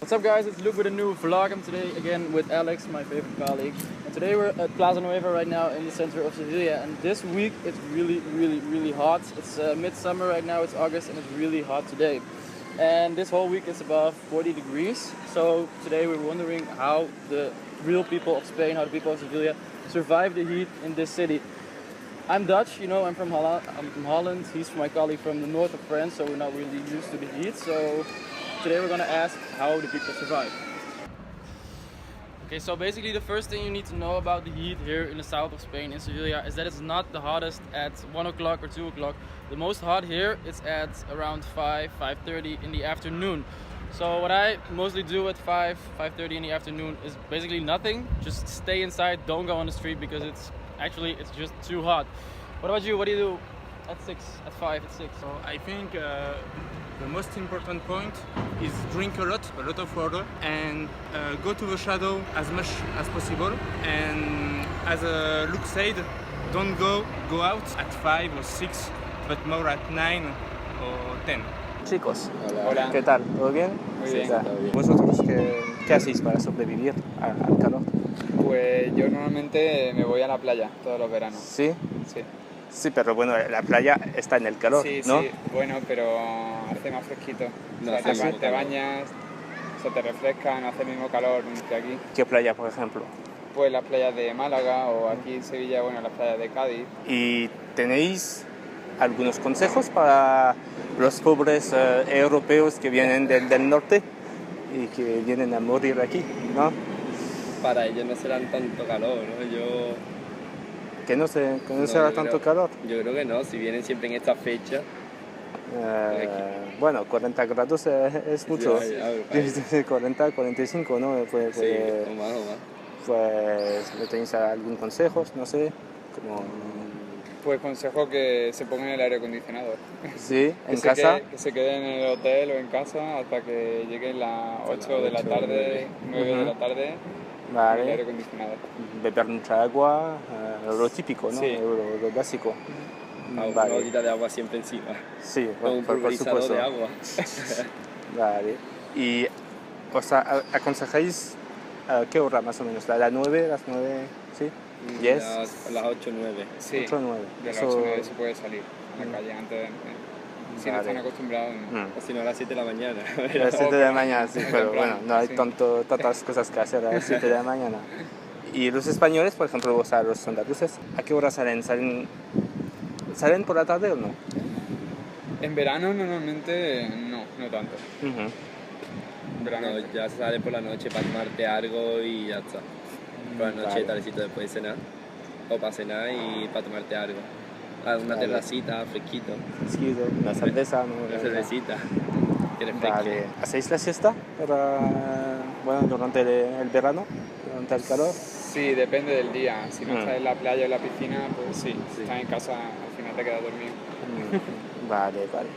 What's up guys, it's Luke with a new vlog. I'm today again with Alex, my favorite colleague. And today we're at Plaza Nueva right now in the center of Sevilla. And this week it's really hot. It's midsummer right now, it's August, and it's really hot today. And this whole week it's above 40 degrees. So today we're wondering how the real people of Spain, how the people of Sevilla survive the heat in this city. I'm Dutch, you know, I'm from Holland. He's my colleague from the north of France, so we're not really used to the heat. So today we're gonna ask how the people survive. Okay, so basically the first thing you need to know about the heat here in the south of Spain, in Sevilla, is that it's not the hottest at 1 o'clock or 2 o'clock. The most hot here is at around 5:30 in the afternoon. So what I mostly do at 5:30 in the afternoon is basically nothing. Just stay inside, don't go on the street, because it's just too hot. What about you? What do you do at 6, at 5, at 6? So I think the most important point is drink a lot of water, and go to the shadow as much as possible. And as Luke said, don't go out at 5 or 6, but more at 9 or 10. Chicos, Hola. ¿qué tal? ¿Todo bien? Muy bien, Ya. todo bien. ¿Vosotros qué hacéis para sobrevivir al calor? Pues yo normalmente me voy a la playa todos los veranos. ¿Sí? Sí, Sí, pero bueno, la playa está en el calor, sí, ¿no? sí, bueno, pero hace más fresquito. No, O sea, hace más te calor. bañas, se te refresca, no hace el mismo calor que aquí. ¿Qué playa, por ejemplo? Pues las playas de Málaga o aquí en Sevilla, bueno, las playas de Cádiz. ¿Y tenéis algunos consejos para los pobres europeos que vienen del norte y que vienen a morir aquí, ¿no? Para ellos no serán tanto calor, ¿no? Que no será yo tanto creo- calor. Yo creo que no, si vienen siempre en esta fecha. Bueno, 40 grados es mucho. Ya, ya, 40, 45, ¿no? Pues, sí, o más. pues, ¿no tenéis algún consejo? No sé, como... Pues consejo que se pongan el aire acondicionado. Sí, Que en se casa. que se queden en el hotel o en casa hasta que lleguen las 8 de la 8, tarde, 9 de la tarde, el aire Vale, acondicionado. beber mucha agua, lo típico, ¿no? Sí. Lo básico. Una Vale, bolita de agua siempre encima. sí, Con un por pulverizador supuesto. de agua. Vale. ¿Y os aconsejáis a qué hora más o menos? ¿A las 9? ¿Las 9? ¿Sí? ¿10? Las 8 o 9. Sí, 8 o 9. de las 8 o 9 se puede salir a la calle antes. Si no Vale. están acostumbrados, no. O si no, a las 7 de la mañana. A las 7 de la mañana, sí, Muy pero temprano, bueno, no hay sí. tantas cosas que hacer a las 7 de la mañana. ¿Y los españoles, por ejemplo, los andaluces, a qué hora salen? ¿Salen por la tarde o no? En verano normalmente no tanto. Ujú. En verano No, ya sales por la noche para tomarte algo y ya está. Por la noche, Vale. tardecito después de cenar. O para cenar y para tomarte algo. Una Vale. terracita, fresquito. Sí, una cerveza, ¿no? Una cervecita. Que refresque. Vale. ¿Hacéis la siesta durante el verano? ¿Durante el calor? Sí, depende del día. Si no estás en la playa o en la piscina, pues sí. Si Sí. estás en casa, al final te quedas dormido. Vale, vale.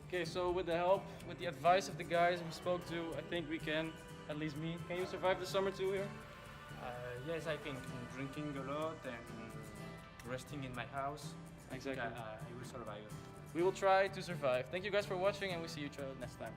Okay, so with the help, with the advice of the guys we spoke to, I think we can, at least me, can you survive the summer too here? Yes, I think drinking a lot and resting in my house, Exactly. I will survive it. We will try to survive. Thank you guys for watching, and we'll see you next time.